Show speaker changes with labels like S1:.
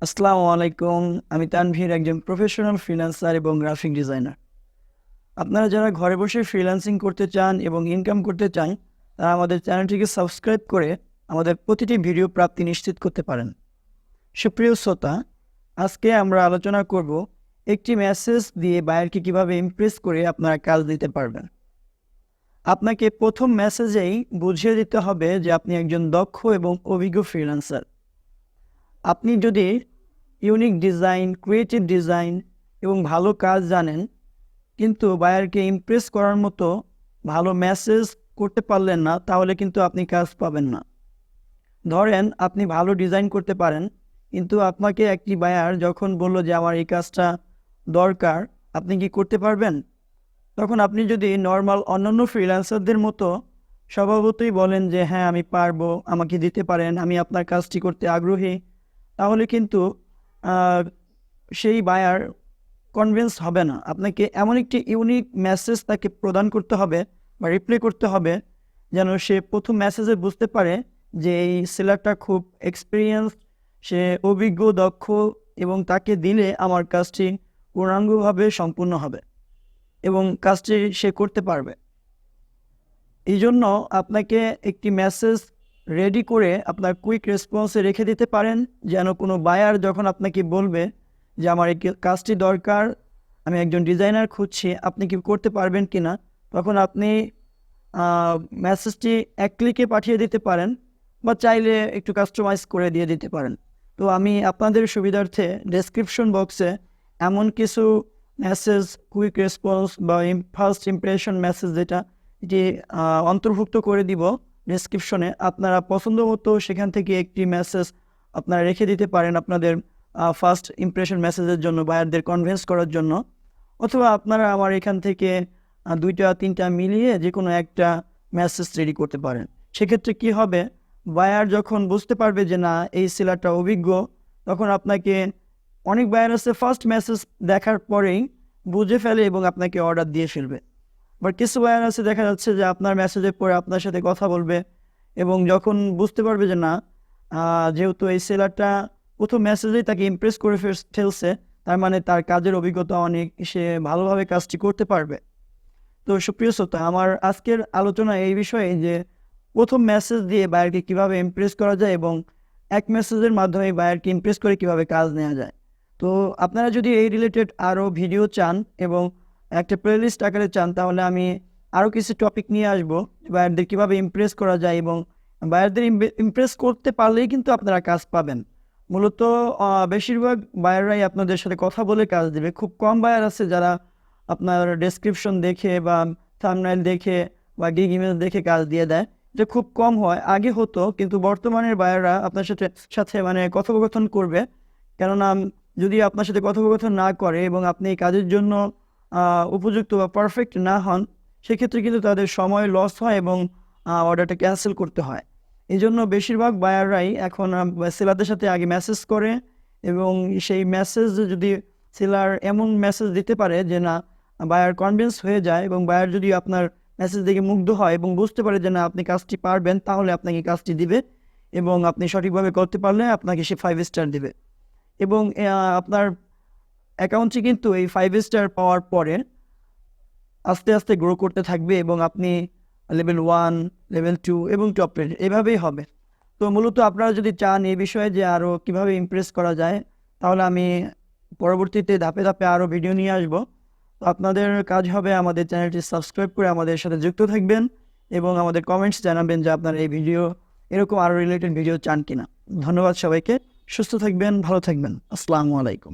S1: আসসালামু আলাইকুম। আমি তানভীর, একজন প্রফেশনাল ফ্রিল্যান্সার এবং গ্রাফিক ডিজাইনার। আপনারা যারা ঘরে বসে ফ্রিল্যান্সিং করতে চান এবং ইনকাম করতে চান, তারা আমাদের চ্যানেলটিকে সাবস্ক্রাইব করে আমাদের প্রতিটি ভিডিও প্রাপ্তি নিশ্চিত করতে পারেন। সুপ্রিয় শ্রোতা, আজকে আমরা আলোচনা করব একটি মেসেজ দিয়ে বায়ারকে কিভাবে ইমপ্রেস করে আপনারা কাজ দিতে পারবেন। আপনাকে প্রথম মেসেজেই বুঝিয়ে দিতে হবে যে আপনি একজন দক্ষ এবং অভিজ্ঞ ফ্রিল্যান্সার। আপনি যদি ইউনিক ডিজাইন, ক্রিয়েটিভ ডিজাইন এবং ভালো কাজ জানেন, কিন্তু বায়ারকে ইমপ্রেস করার মতো ভালো মেসেজ করতে পারলেন না, তাহলে কিন্তু আপনি কাজ পাবেন না। ধরেন আপনি ভালো ডিজাইন করতে পারেন, কিন্তু আপনাকে একটি বায়ার যখন বলল যে আমার এই কাজটা দরকার, আপনি কি করতে পারবেন? তখন আপনি যদি নর্মাল অন্যান্য ফ্রিল্যান্সারদের মতো স্বভাবতই বলেন যে হ্যাঁ আমি পারবো, আমাকে দিতে পারেন, আমি আপনার কাজটি করতে আগ্রহী, তাহলে কিন্তু সেই বায়ার কনভিন্স হবে না। আপনাকে এমন একটি ইউনিক মেসেজ তাকে প্রদান করতে হবে বা রিপ্লাই করতে হবে, যেন সে প্রথম মেসেজে বুঝতে পারে যে এই সেলারটা খুব এক্সপিরিয়েন্স, সে অভিজ্ঞ, দক্ষ এবং তাকে দিলে আমার কাজটি পূর্ণাঙ্গভাবে সম্পূর্ণ হবে এবং কাজটি সে করতে পারবে। এই জন্য আপনাকে একটি মেসেজ রেডি করে আপনার কুইক রেসপন্সে রেখে দিতে পারেন, যেন কোনো বায়ার যখন আপনাকে বলবে যে আমার এই কাজটি দরকার, আমি একজন ডিজাইনার খুঁজছি, আপনি কি করতে পারবেন কি না, তখন আপনি মেসেজটি এক ক্লিকে পাঠিয়ে দিতে পারেন বা চাইলে একটু কাস্টমাইজ করে দিয়ে দিতে পারেন। তো আমি আপনাদের সুবিধার্থে ডেসক্রিপশন বক্সে এমন কিছু মেসেজ, কুইক রেসপন্স বা ফার্স্ট ইমপ্রেশন মেসেজ যেটা এটি অন্তর্ভুক্ত করে দিব ডেসক্রিপশনে। আপনারা পছন্দ মতো সেখান থেকে একটি মেসেজ আপনারা রেখে দিতে পারেন আপনাদের ফার্স্ট ইমপ্রেশন মেসেজের জন্য, বায়ারদের কনভিন্স করার জন্য। অথবা আপনারা আমার এখান থেকে দুইটা তিনটা মিলিয়ে যে কোনো একটা মেসেজ রেডি করতে পারেন। সেক্ষেত্রে কি হবে, বায়ার যখন বুঝতে পারবে যে না এই সেলারটা অভিজ্ঞ, তখন আপনাকে, অনেক বায়ার আছে ফার্স্ট মেসেজ দেখার পরেই বুঝে ফেলে এবং আপনাকে অর্ডার দিয়ে ফেলবে। বাট কিছু বায়ার আছে দেখা যাচ্ছে যে আপনার মেসেজের পরে আপনার সাথে কথা বলবে এবং যখন বুঝতে পারবে যে না যেহেতু এই সেলারটা প্রথম মেসেজেই তাকে ইমপ্রেস করে ফেলছে, তার মানে তার কাজের অভিজ্ঞতা অনেক, সে ভালোভাবে কাজটি করতে পারবে। তো সুপ্রিয় শ্রোতা, আমার আজকের আলোচনা এই বিষয়ে যে প্রথম মেসেজ দিয়ে বায়ারকে কীভাবে ইমপ্রেস করা যায় এবং এক মেসেজের মাধ্যমে বায়ারকে ইমপ্রেস করে কীভাবে কাজ নেওয়া যায়। তো আপনারা যদি এই রিলেটেড আরও ভিডিও চান এবং একটা প্লেলিস্ট আকারে চান, তাহলে আমি আরও কিছু টপিক নিয়ে আসবো, বায়ারদের কীভাবে ইমপ্রেস করা যায় এবং বায়ারদের ইমপ্রেস করতে পারলেই কিন্তু আপনারা কাজ পাবেন। মূলত বেশিরভাগ বায়াররাই আপনাদের সাথে কথা বলে কাজ দেবে। খুব কম বায়ার আছে যারা আপনার ডেসক্রিপশন দেখে বা থাম্বনেইল দেখে বা গিগ ইমেজ দেখে কাজ দিয়ে দেয়, যে খুব কম হয়। আগে হতো, কিন্তু বর্তমানের বায়াররা আপনার সাথে সাথে মানে কথোপকথন করবে। কেননা যদি আপনার সাথে কথোপকথন না করে এবং আপনি এই কাজের জন্য উপযুক্ত বা পারফেক্ট না হন, সেক্ষেত্রে কিন্তু তাদের সময় লস হয় এবং অর্ডারটা ক্যান্সেল করতে হয়। এই জন্য বেশিরভাগ বায়াররাই এখন সেলারদের সাথে আগে মেসেজ করে এবং সেই মেসেজ যদি সেলার এমন মেসেজ দিতে পারে যে না বায়ার কনভিন্স হয়ে যায় এবং বায়ার যদি আপনার মেসেজ দেখে মুগ্ধ হয় এবং বুঝতে পারে যে না আপনি কাজটি পারবেন, তাহলে আপনাকে কাজটি দিবে এবং আপনি সঠিকভাবে করতে পারলে আপনাকে সে 5 স্টার দিবে। এবং আপনার অ্যাকাউন্টটি কিন্তু এই 5 স্টার পাওয়ার পরে আস্তে আস্তে গ্রো করতে থাকবে এবং আপনি লেভেল 1, লেভেল 2 এবং টপ রেট এভাবেই হবে। তো মূলত আপনারা যদি চান এই বিষয়ে যে আরও কীভাবে ইমপ্রেস করা যায়, তাহলে আমি পরবর্তীতে ধাপে ধাপে আরও ভিডিও নিয়ে আসব। তো আপনাদের কাজ হবে আমাদের চ্যানেলটি সাবস্ক্রাইব করে আমাদের সাথে যুক্ত থাকবেন এবং আমাদের কমেন্টস জানাবেন যে আপনারা এই ভিডিও, এরকম আরও রিলেটেড ভিডিও চান কিনা। ধন্যবাদ সবাইকে। সুস্থ থাকবেন, ভালো থাকবেন। আসসালামু আলাইকুম।